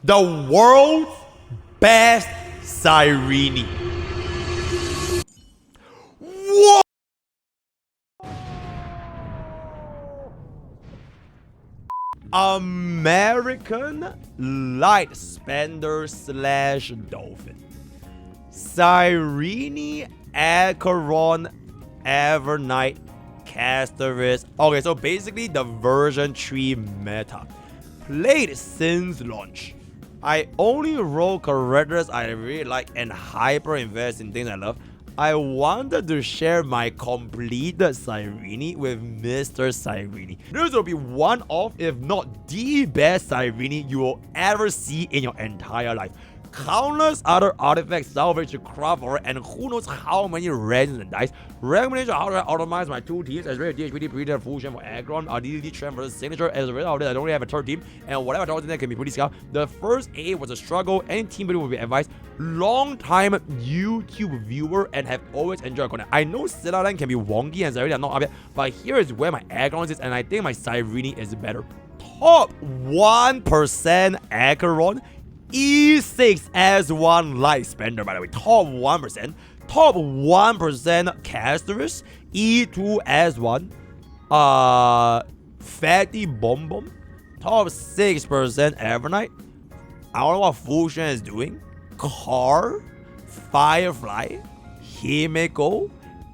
the world's best Cyrene. Whoa! American light spender slash dolphin. Cyrene Acheron Evernight Casterus. Okay, so basically the version 3 meta. Played since launch. I only roll characters I really like and hyper invest in things I love. I wanted to share my completed Cyrene with Mr. Cyrene. This will be one of, if not the best Cyrene you will ever see in your entire life. Countless other artifacts salvage to craft for it, and who knows how many resins and dice. Recommendation how to optimize my two teams as well as DHPD pre fusion for Aggron, DDD trend versus signature. As a result of this, I don't really have a third team, and whatever I thought in there can be pretty scout. The first A was a struggle, any team building would be advised. Long time YouTube viewer and have always enjoyed content. I know Cyrene can be wonky and Cyrene are not up yet, but here is where my Aggron is, and I think my Cyrene is better. Top 1% Acheron. E6 as one light spender, by the way. Top 1%. Top 1% Casterus. E2 as one. Fatty Bomb Bomb. Top 6% Evernight. I don't know what Fusion is doing. Car, Firefly, Himeko,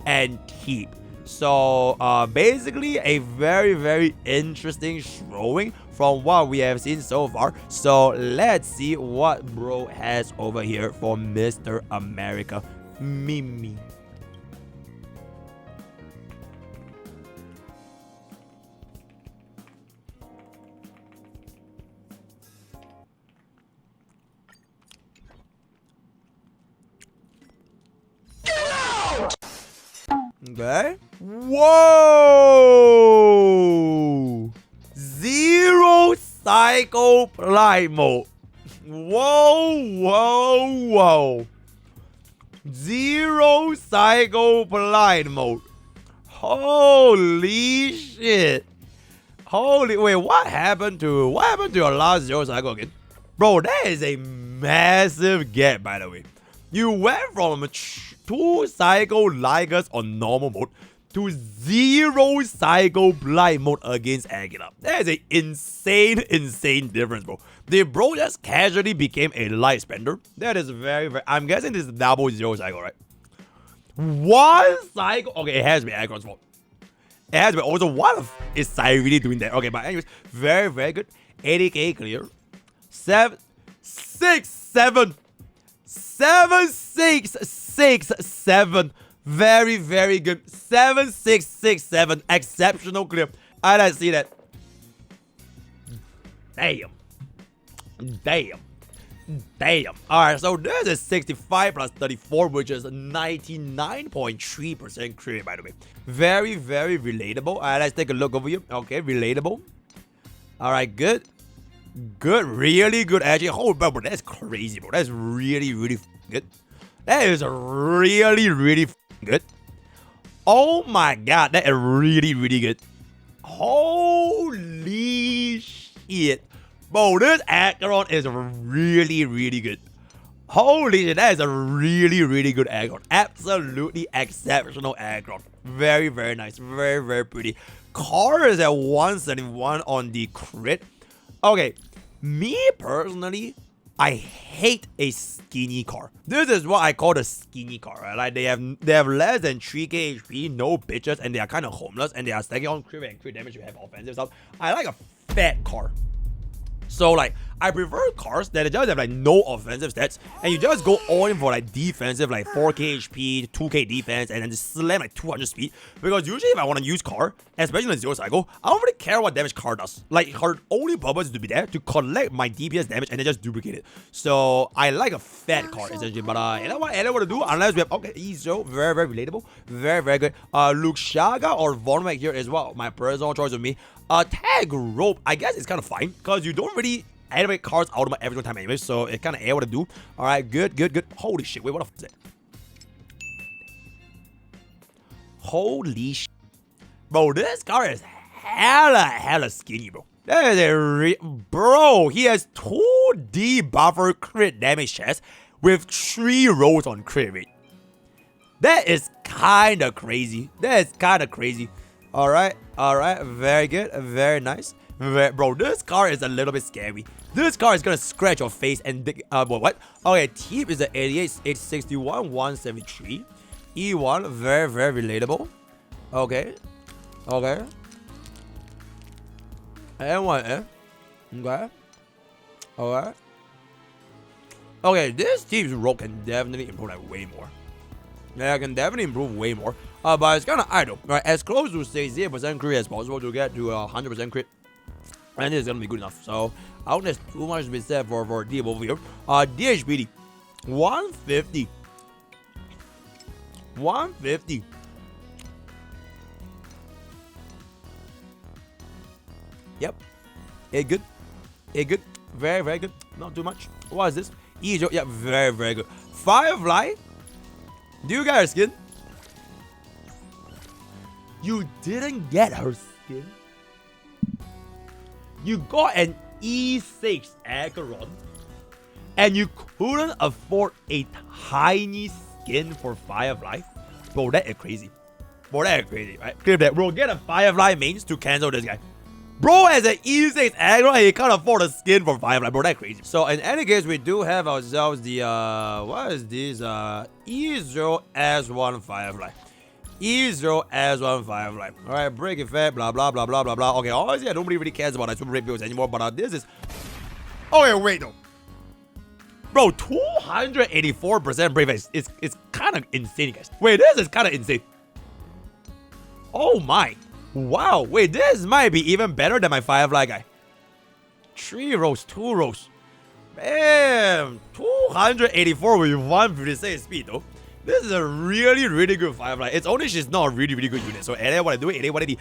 and Keep. So basically a very, very interesting showing from what we have seen so far. So let's see what bro has over here for Mr. America. Mimi. Okay. Whoa! Zero cycle flight mode. Whoa. Zero cycle flight mode. Holy shit. Wait, what happened to your last zero cycle again? Bro, that is a massive gap, by the way. You went from 2 cycle Ligers on normal mode to 0 cycle blind mode against Aguila. That is an insane difference, bro. The bro just casually became a light spender. That is very, I'm guessing this is double 0 cycle, right? 1 cycle. Okay, it has to be Aggron's fault. It has to be. Also, what is Cyrene doing that? Okay, but anyways, very good. 80k clear. 7, 6, 7. 7, 6, 6, 7. Very good. 7, 6, 6, 7. Exceptional clear. I didn't see that. Damn. Alright, so this is 65 plus 34, which is 99.3% clear, by the way. Very relatable. Alright, let's take a look over here. Okay, relatable. Alright, good. Really good. Actually, oh, bro, that's crazy, bro. That's really good. That is really good. Oh my god, that is really good. Holy shit. Bro, this Acheron is really good. Holy shit, that is a really good Acheron. Absolutely exceptional Acheron. Very nice. Very pretty. Car is at 171 on the crit. Okay, me personally, I hate a skinny car. This is what I call the skinny car, right? Like they have less than 3k HP, no bitches, and they are kind of homeless, and they are stacking on crit and crit damage to have offensive stuff. I like a fat car. So like, I prefer cars that just have like no offensive stats, and you just go all in for like defensive, like 4k HP, 2k defense, and then just slam like 200 speed. Because usually if I want to use car, especially in the zero cycle, I don't really care what damage car does. Like her only purpose is to be there to collect my DPS damage and then just duplicate it. So I like a fat car essentially. But you know what? I don't want to do unless we have okay, easy, very relatable, very good. Luke Shaga or Von Mac here as well. My personal choice of me. Tag rope, I guess it's kind of fine because you don't really animate cards out of my every time anyway, so it kind of air what to do. All right, good. Holy shit, wait, what the f is that? Holy shit, bro, this card is hella skinny, bro. That is a bro. He has 2D buffer crit damage chest with 3 rolls on crit rate. That is kinda crazy. That is kinda crazy. Alright, very good, very nice. Bro, this card is a little bit scary. This card is gonna scratch your face and what? Okay, team is a 88, 861, 173. E1, very, very relatable. Okay. And one, okay. Alright. Okay, this team's roll can definitely improve like way more. Yeah, I can definitely improve way more. But it's kind of idle. Right, as close to say 0% crit as possible to get to 100% crit. And this is gonna be good enough. So I don't think there's too much to be said for deep over here. DHBD 150. 150. Yep. It good. Very, very good. Not too much. What is this? Easy. Yeah, very, very good. Firefly. Do you get her skin? You didn't get her skin. You got an E6 Acheron, and you couldn't afford a tiny skin for Firefly. Bro, that is crazy. Right? Clip that. Bro, get a Firefly mains to cancel this guy. Bro has an E6 Acheron and he can't afford a skin for Firefly. Bro, that's crazy. So in any case, we do have ourselves the what is this? E0S1 Firefly. E0S1 Firefly. Alright, break effect, blah blah blah blah blah blah. Okay, honestly, I don't really cares about super rate builds anymore, but this is. Okay, wait though. Bro, 284% brave is kind of insane, guys. Wait, this is kind of insane. Oh my. Wow, wait, this might be even better than my Firefly guy. 3 rolls, 2 rolls. Damn, 284 with 156 speed though. This is a really, really good Firefly. It's only she's not a really, really good unit. So it ain't what I do, it ain't what I do.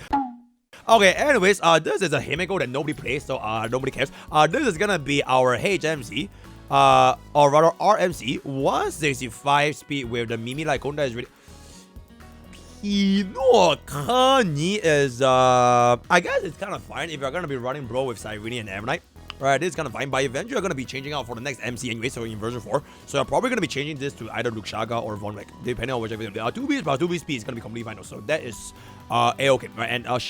Okay, anyways, this is a Himiko that nobody plays, so nobody cares. This is gonna be our HMC, or rather RMC, 165 speed with the Mimi Lycon that is really. Pinokani is I guess it's kind of fine if you're gonna be running bro with Cyrene and Ammonite. Right, this is kind of fine, but eventually you're gonna be changing out for the next MC anyway, so in version 4. So you're probably gonna be changing this to either Luxaga or Von Rick, depending on whichever. 2B, but 2B speed is gonna be completely fine. So that is A-okay, right? And ton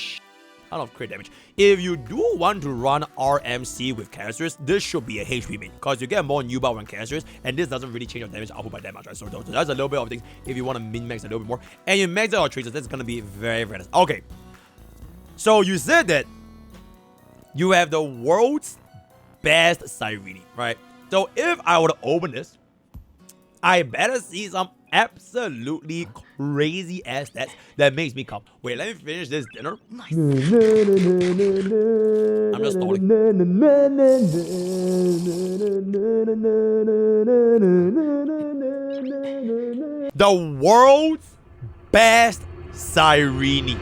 of crit damage. If you do want to run RMC with characters, this should be a HP main, because you get more new buff on characters, and this doesn't really change your damage output by that much, right? So that's a little bit of things if you want to min-max a little bit more. And you max out your traces, that's gonna be very, very nice. Okay. So you said that you have the world's best Cyrene, right? So if I were to open this, I better see some absolutely crazy ass stats that makes me come. Wait, let me finish this dinner. Nice. I'm just stalling. The world's best Cyrene.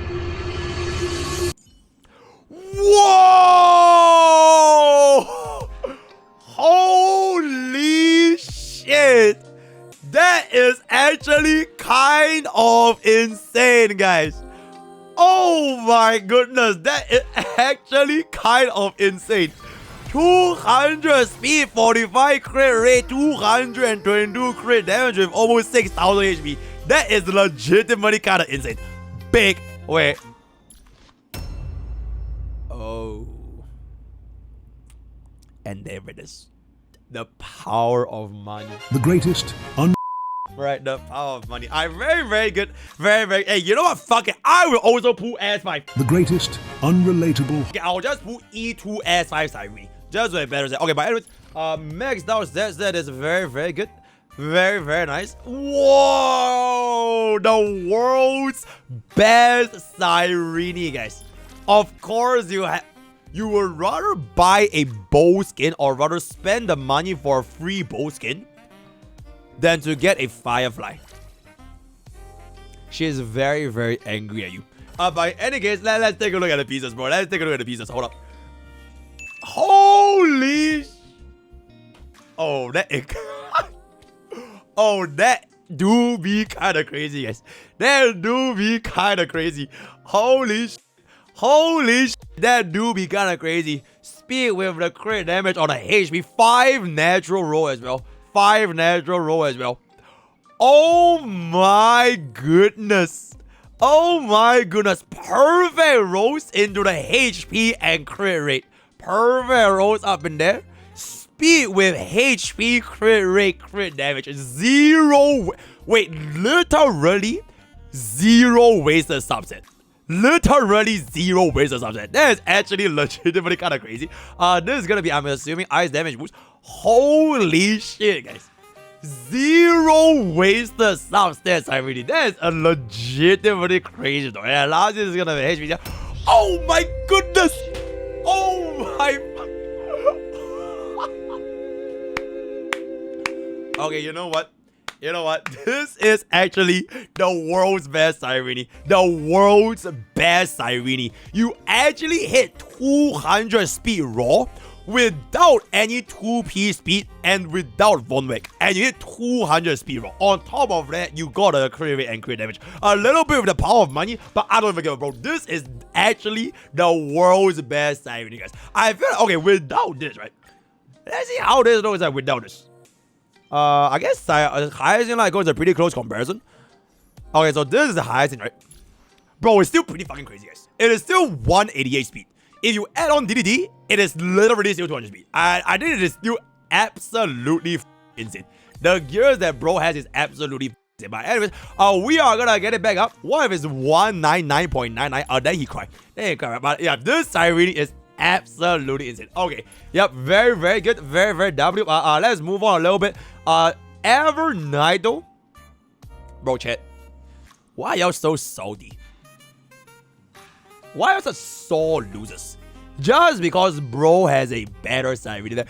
Whoa! Holy shit! That is actually kind of insane, guys. Oh my goodness, that is actually kind of insane. 200 speed, 45 crit rate, 222 crit damage with almost 6,000 HP. That is legitimately kind of insane. Big. Wait. Oh. And there it is. The power of money. The greatest Right, the power of money. I'm very, very good. Very, very. Hey, you know what? Fuck it. I will also pull S5. the greatest unrelatable Okay, I'll just pull E2 S5 Cyrene. Just so it better say. Okay, but anyways, maxed out that is very, very good. Very, very nice. Whoa! The world's best Cyrene, guys. Of course, you would rather buy a bow skin or rather spend the money for a free bow skin than to get a Firefly. She is very, very angry at you. But in any case, let's take a look at the pieces, bro. Let's take a look at the pieces. Hold up. Holy oh, that is oh, that do be kind of crazy, guys. That do be kind of crazy. Holy That do be kind of crazy. Speed with the crit damage on a HP. 5 natural roll as well. 5 natural roll as well. Oh my goodness. Oh my goodness. Perfect rolls into the HP and crit rate. Perfect rolls up in there. Speed with HP, crit rate, crit damage. 0. Wait, literally 0 wasted subset. Literally 0 wasted subset. That is actually legitimately kind of crazy. This is gonna be, I'm assuming, ice damage boost. Holy shit, guys. 0 wasted substats, Cyrene. That is a legitimately crazy though. Yeah, last is gonna be HP. Oh my goodness! Oh my. Okay, you know what? You know what? This is actually the world's best Cyrene. The world's best Cyrene. You actually hit 200 speed raw without any 2p speed and without Von Wick. And you hit 200 speed raw. On top of that, you got a crit rate and crit damage. A little bit of the power of money, but I don't forget, bro. This is actually the world's best Cyrene, guys. I feel like, okay, without this, right? Let's see how this looks like without this. I guess highest like goes a pretty close comparison. Okay, so this is the highest right? Bro, it's still pretty fucking crazy, guys. It is still 188 speed. If you add on DDD, it is literally still 200 speed. I think it is still absolutely insane. The gears that bro has is absolutely insane. But anyways, we are gonna get it back up. What if it's 199.99? Then he cried. Then he cried. But yeah, this Cyrene is absolutely insane. Okay, yep, very, very good. Very, very W. Let's move on a little bit. Ever night though, bro, chat. Why y'all so salty? Why are such sore losers? Just because bro has a better Cyrene that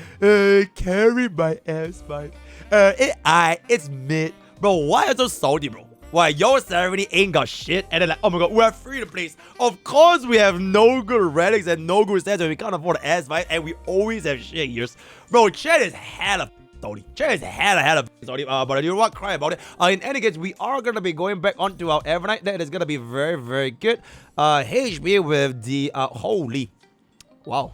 carry my ass fight. It's mid. Bro, why are you so salty, bro? Why, your Cyrene ain't got shit, and then like, oh my god, we're free to place. Of course we have no good relics and no good stats, and we can't afford ass fight, and we always have shit years. Bro, chat is hella salty. Chat is hella salty, but you know what, cry about it. In any case, we are gonna be going back onto our Evernight. That is gonna be very, very good. HP with the, holy, wow.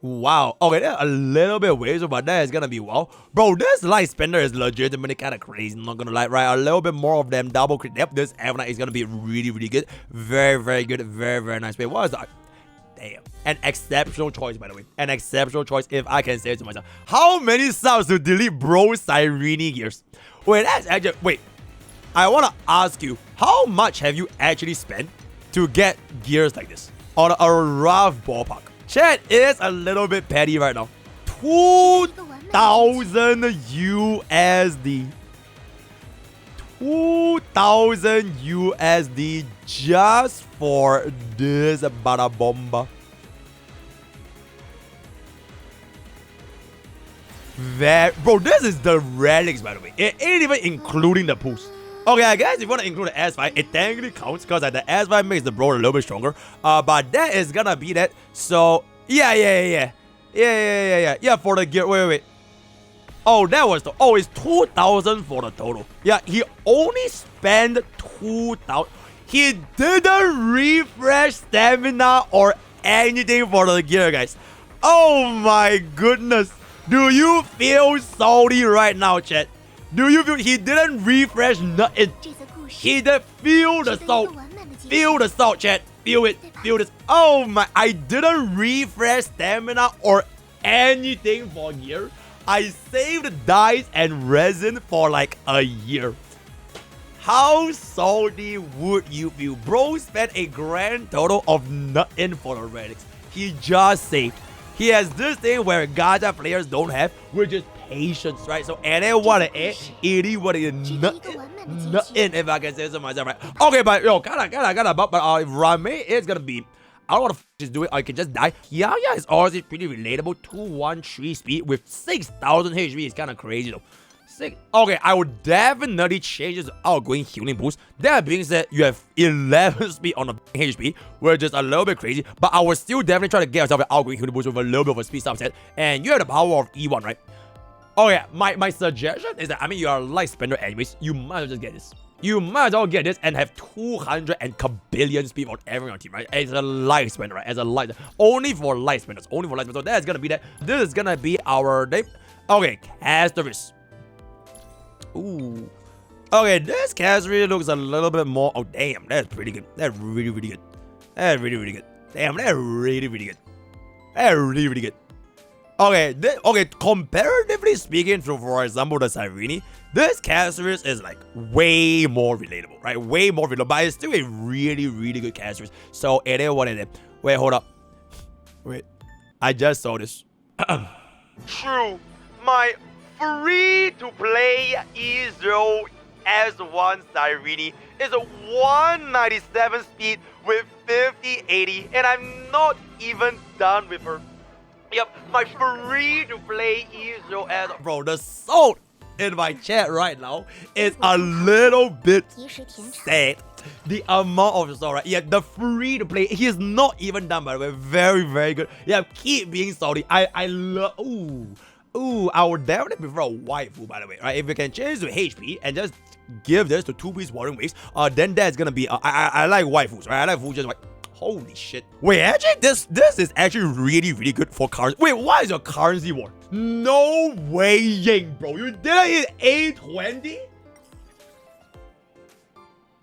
Wow. Okay, that's a little bit weird, but that is gonna be wow. Bro, this light spender is legitimately kind of crazy. I'm not gonna lie, right? A little bit more of them double crit. Yep, this Evernight is gonna be really, really good. Very, very good. Very, very nice. Wait, what is that? Damn. An exceptional choice, by the way. An exceptional choice, if I can say it to myself. How many subs to delete bro Cyrene gears? Wait, that's actually. Wait. I wanna ask you, how much have you actually spent to get gears like this? On a rough ballpark. Chat is a little bit petty right now. 2,000 USD. 2,000 USD just for this bada bomba. Bro, this is the relics, by the way. It ain't even including the pools. Okay, I guess if you want to include the S5, it technically counts because the S5 makes the bro a little bit stronger. But that is gonna be that. So yeah, for the gear. Wait. Oh, that was the. Oh, it's 2,000 for the total. Yeah, he only spent 2,000. He didn't refresh stamina or anything for the gear, guys. Oh my goodness. Do you feel salty right now, chat? Do you feel he didn't refresh nothing? He did feel the salt. Feel the salt, chat. Feel it. Feel this. Oh my, I didn't refresh stamina or anything for gear. I saved dice and resin for like a year. How salty would you feel? Bro spent a grand total of nothing for the relics. He just saved. He has this thing where gacha players don't have, which is patience, right? So, and then what it is, nothing, if I can say so myself, right? Okay, but yo, but Rame is gonna be, I don't want to just do it, I can just die. Yeah, it's honestly pretty relatable. 213 speed with 6,000 HP is kind of crazy though. Okay, I would definitely change this to outgoing healing boost. That being said, you have 11 speed on the HP, which is a little bit crazy, but I would still definitely try to get yourself an outgoing healing boost with a little bit of a speed subset, and you have the power of E1, right? Oh yeah, my suggestion is that, I mean, you are a light spender anyways, you might as well just get this. you might as well get this and have 200 and kabillion speed on everyone on your team, right? As a light spender, right? As a light, only for light spenders, only for light spenders. So that's gonna be that. This is gonna be our name. Okay, Castoris. Ooh. Okay, this Castoris looks a little bit more. Oh damn, that's pretty good. That's really good. That's really good. Damn, that's really good. That's really good. Okay, okay. Comparatively speaking, for example, the Cyrene, this Castoris is like way more relatable, right? Way more relatable, but it's still a really good Castoris. So it is what it is. Wait, hold up. Wait, I just saw this. True, my free-to-play E0 S1 Cyrene is a 197 speed with 50-80, and I'm not even done with her. Yep, my free-to-play E0 S. Bro, the salt in my chat right now is a little bit sad. The amount of salt, right? Yeah, the free-to-play, he is not even done, by the way. Very good. Yeah, keep being salty. I love. Ooh, I would definitely prefer a waifu, by the way, right? If you can change to HP and just give this to 2-piece Warring Waves, then that's gonna be. I like waifus, right? I like waifus just like. Holy shit. Wait, actually, this is actually really good for currency. Wait, what is your currency war? No way, Ying, bro. You didn't hit 820?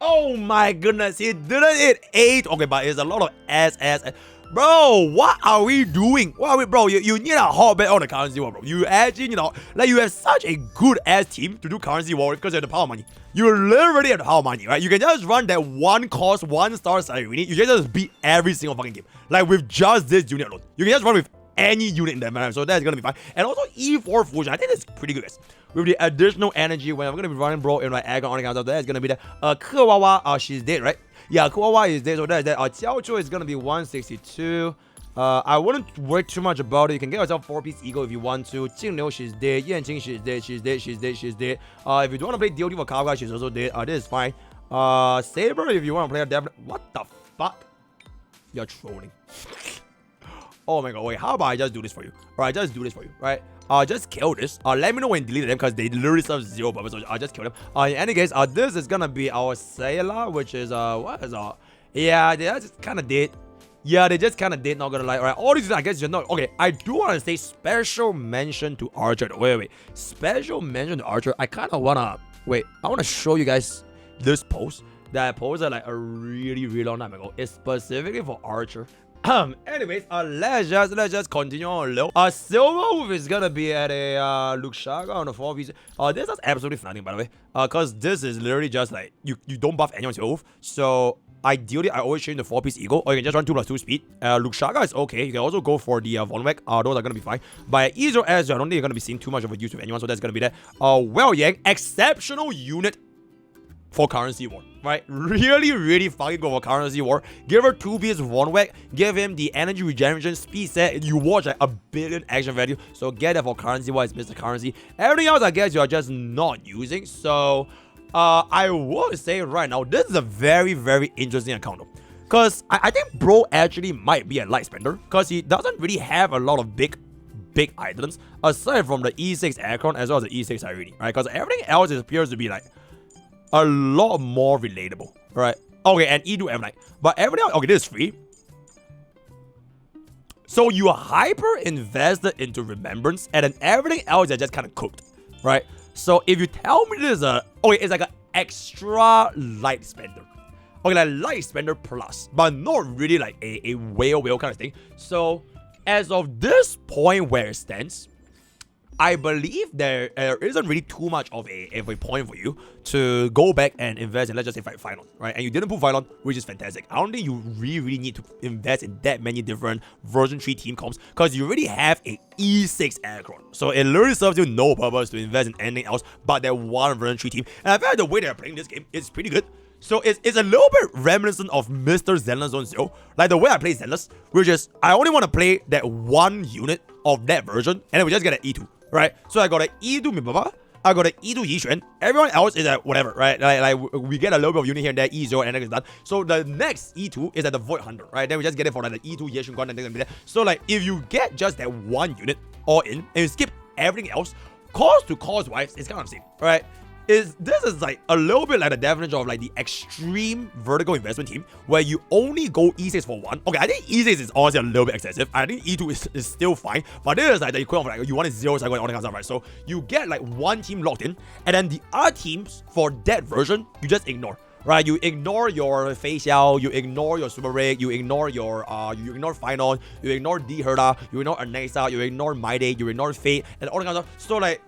Oh my goodness, he didn't hit 8. Okay, but it's a lot of SS. Bro, what are we doing? What are we, bro? You need a hotbed on the currency war, bro. You actually, like you have such a good ass team to do currency war because you have the power money. You literally have the power money, right? You can just run that one cost, 1-star Cyrene. You can just beat every single fucking game. Like with just this unit alone. You can just run with any unit in that manner, so that's gonna be fine. And also E4 fusion, I think that's pretty good, guys. With the additional energy, when I'm gonna be running, bro, in my aggro on account of that, it's gonna be the Kawawa. She's dead, right? Yeah, Kawawa is dead, so that's that. Xiaochu is gonna be 162. I wouldn't worry too much about it. You can get yourself 4-piece ego if you want to. Jingliu, she's dead. Yanqing, she's dead. She's dead. If you don't want to play DOD for Kavga, she's also dead. This is fine. Saber, if you want to play a definitely. What the fuck? You're trolling. Oh my god, wait, how about I just do this for you? Alright, just do this for you, right? Just kill this. Let me know when you delete them because they literally serve 0 purpose, so I'll just kill them. In any case, this is gonna be our Sailor, which is, what is yeah, they just kind of did. Yeah, they just kind of did, not gonna lie. Alright, all these, I guess you're not. Okay, I do want to say special mention to Archer. Wait. Special mention to Archer. I kind of want to, wait, I want to show you guys this post that I posted like a really long time ago. It's specifically for Archer. Anyways, let's just continue on a little. Silver is gonna be at a Luxaga on the 4-piece. This does absolutely nothing, by the way. Cause this is literally just like you don't buff anyone's Silver. So ideally, I always change the 4-piece Eagle, or you can just run 2+2 speed. Luxaga is okay. You can also go for the Vonwek. Those are gonna be fine. But Ezo as I don't think you're gonna be seeing too much of a use with anyone, so that's gonna be that. Well, Yang, exceptional unit for currency war, right? Really fucking go for currency war. Give her 2-piece Vonwek, give him the energy regeneration speed set. You watch like 1 billion action value, so get that for currency wise, Mr. Currency. Everything else, I guess you are just not using. So I would say right now, this is a very interesting account though. Because I think bro actually might be a light spender, because he doesn't really have a lot of big items aside from the E6 Aircon as well as the E6 Cyrene, right? Because everything else appears to be like a lot more relatable, right? Okay, and E2 M9. But everything else, okay, this is free. So you are hyper invested into Remembrance, and then everything else is just kind of cooked, right? So if you tell me this is it's like an extra light spender. Okay, like light spender plus, but not really like a whale kind of thing. So as of this point where it stands, I believe there isn't really too much of a point for you to go back and invest in, let's just say, Phylon, right? And you didn't put Phylon, which is fantastic. I don't think you really need to invest in that many different version 3 team comps, because you already have a E6 Aircon. So it literally serves you no purpose to invest in anything else but that one version 3 team. And I feel like the way they're playing this game is pretty good. So it's a little bit reminiscent of Mr. Zenless Zone 0. Like the way I play Zenless, which is I only want to play that one unit of that version, and then we just get an E2. Right, so I got an E2 Mibaba, I got an E2 Yixuan, everyone else is at whatever, right? Like we get a little bit of unit here and there, E0, and then it's done. So the next E2 is at the Void Hunter, right? Then we just get it for like the E2 Yixuan Guan and things like that. So like if you get just that one unit all in, and you skip everything else, cost to cost wise, it's kind of the same, right? this is like a little bit like the definition of like the extreme vertical investment team where you only go E6 for one. Okay, I think E6 is honestly a little bit excessive. I think E2 is still fine, but this is like the equivalent of like you want a 0 cycle and all that kind of stuff, right? So you get like one team locked in, and then the other teams for that version you just ignore. Right, you ignore your facial, you ignore your super rig, you ignore your Final, you ignore D Herda, you ignore Anexa, you ignore My Day, you ignore Fate, and all that kind of stuff. So like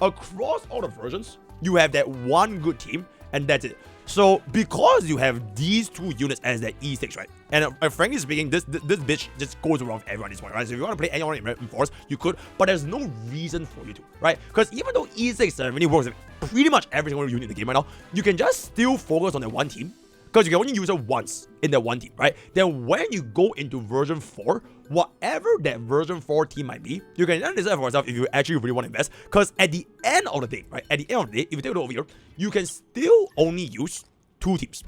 across all the versions, you have that one good team, and that's it. So because you have these two units as the E6, right? And frankly speaking, this bitch just goes around everyone at this point, right? So if you want to play anyone in Force, you could, but there's no reason for you to, right? Because even though E6 really works with pretty much every single unit in the game right now, you can just still focus on that one team, because you can only use it once in that one team, right? Then when you go into version 4, whatever that version 4 team might be, you can then decide for yourself if you actually really want to invest. Because at the end of the day, right? At the end of the day, if you take it over here, you can still only use 2 teams.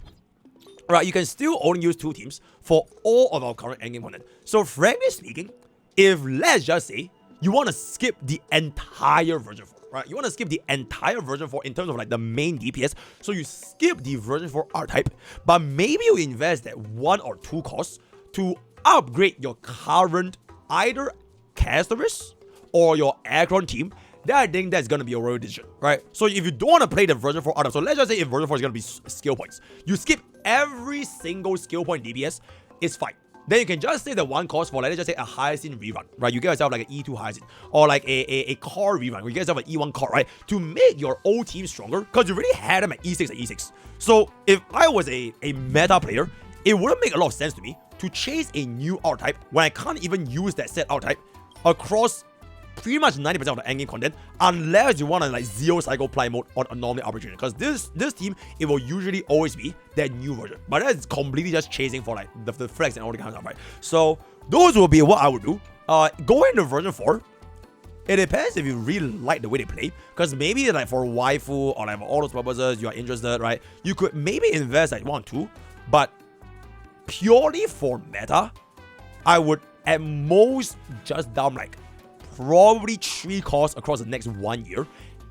Right? You can still only use 2 teams for all of our current endgame content. So frankly speaking, if let's just say you want to skip the entire version 4, right? You want to skip the entire version 4 in terms of like the main DPS. So you skip the version 4 archetype, but maybe you invest that 1 or 2 costs to upgrade your current either Casterus or your Aggron team. Then I think that's going to be a royal decision, right? So if you don't want to play the version 4 archetype, so let's just say if version 4 is going to be skill points, you skip every single skill point DPS, it's fine. Then you can just say the 1 cost for, like, let's just say a Hyacinth rerun, right? You get yourself like an E2 Hyacinth, or like a car rerun, where you get yourself an E1 car, right? To make your old team stronger, because you already had them at E6 and E6. So if I was a meta player, it wouldn't make a lot of sense to me to chase a new archetype when I can't even use that set archetype across pretty much 90% of the endgame content, unless you want to like 0 cycle play mode on anomaly opportunity. Because this team, it will usually always be that new version, but that's completely just chasing for like the flex and all the kind of stuff, right? So those will be what I would do. Going to version 4, it depends if you really like the way they play, because maybe like for waifu or like for all those purposes you are interested, right? You could maybe invest like 1 or 2, but purely for meta, I would at most just dump like probably 3 costs across the next 1 year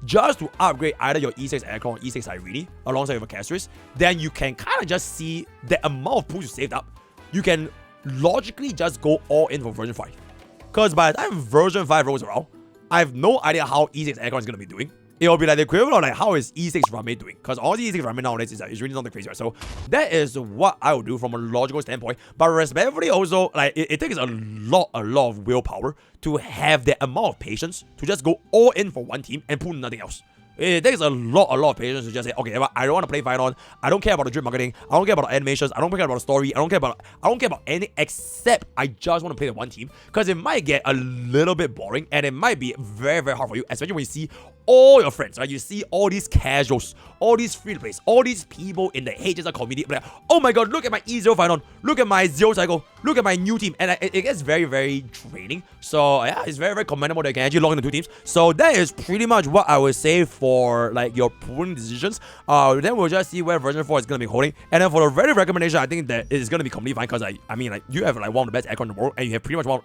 just to upgrade either your E6 Aggron or E6 Cyrene alongside with a Casterus. Then you can kind of just see the amount of pools you saved up. You can logically just go all in for version 5. Because by the time version 5 rolls around, I have no idea how E6 Aggron is going to be doing. It will be like the equivalent of like how is E6 Ramen doing, because all the E6 Ramen nowadays is really not that crazy, right? So that is what I would do from a logical standpoint. But respectfully also, like it takes a lot of willpower to have the amount of patience to just go all in for one team and pull nothing else. It takes a lot of patience to just say, okay, I don't want to play Final. I don't care about the drip marketing. I don't care about the animations. I don't care about the story. I don't care about anything except I just want to play the one team, because it might get a little bit boring and it might be very, very hard for you, especially when you see all your friends, right? You see all these casuals, all these free to plays, all these people in the HSR community, like, oh my god, look at my E0 Final, look at my 0 cycle, look at my new team, and it gets very, very draining. So yeah, it's very, very commendable that you can actually log into 2 teams. So that is pretty much what I would say for like your pooling decisions. Then we'll just see where version 4 is going to be holding. And then for the very recommendation, I think that it's going to be completely fine, because I mean, like, you have like one of the best aircon in the world, and you have pretty much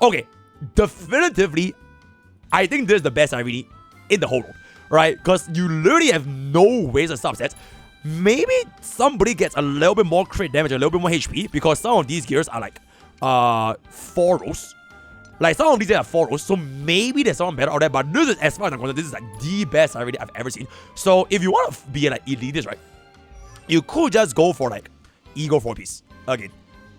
okay, definitively, I think this is the best Cyrene in the whole world, right? Because you literally have no ways of subsets. Maybe somebody gets a little bit more crit damage, a little bit more HP, because some of these gears are like 4 rows. Like, some of these are 4 rows, so maybe there's someone better out there, but this is, as far as I'm concerned, this is like the best Cyrene I've ever seen. So if you want to be like elitist, right, you could just go for like Ego 4-piece again,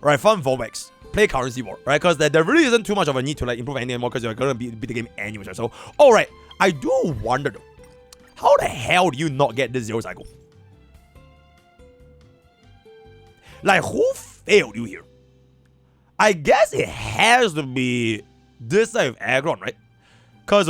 right? Fun 4x, play currency war, right? Because there really isn't too much of a need to like improve anything anymore, because you're gonna beat the game anyways, right? So alright, I do wonder though, how the hell do you not get this 0 cycle? Like, who failed you here? I guess it has to be this side of Aggron, right? Because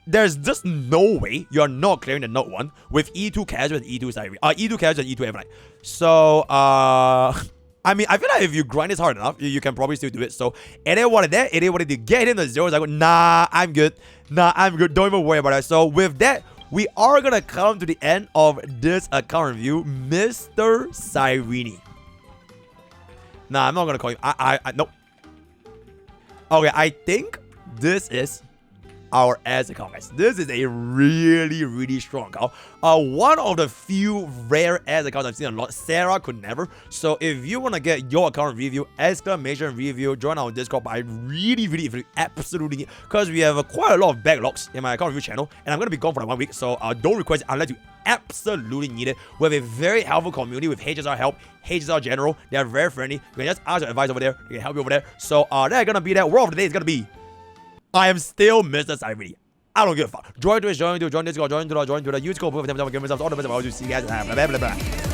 there's just no way you're not clearing the Note 1 with E2 Casual and E2 Cyrene. E2 Casual and E2 Evernight. So, I mean, I feel like if you grind this hard enough, you can probably still do it. So, it ain't what it is. It ain't what it did. Get him the 0 cycle. Nah, I'm good. Don't even worry about that. So, with that, we are going to come to the end of this account review. Mr. Cyrene. Nah, I'm not going to call you. Nope. Okay, I think this is our ads account, guys. This is a really strong account. One of the few rare ads accounts I've seen a lot. Sarah could never. So if you want to get your account review, exclamation review, join our Discord. But I really absolutely need, because we have quite a lot of backlogs in my account review channel, and I'm gonna be gone for like 1 week. So don't request it unless you absolutely need it. We have a very helpful community with HSR help, HSR general. They are very friendly. You can just ask your advice over there. They can help you over there. So they're gonna be that. Word of the day is gonna be, I am still Mr. Cyrene. I don't give a fuck. Join Twitch, join Discord, join Twitter, use code for 10% all the best. I will see you guys. Blah, blah, blah.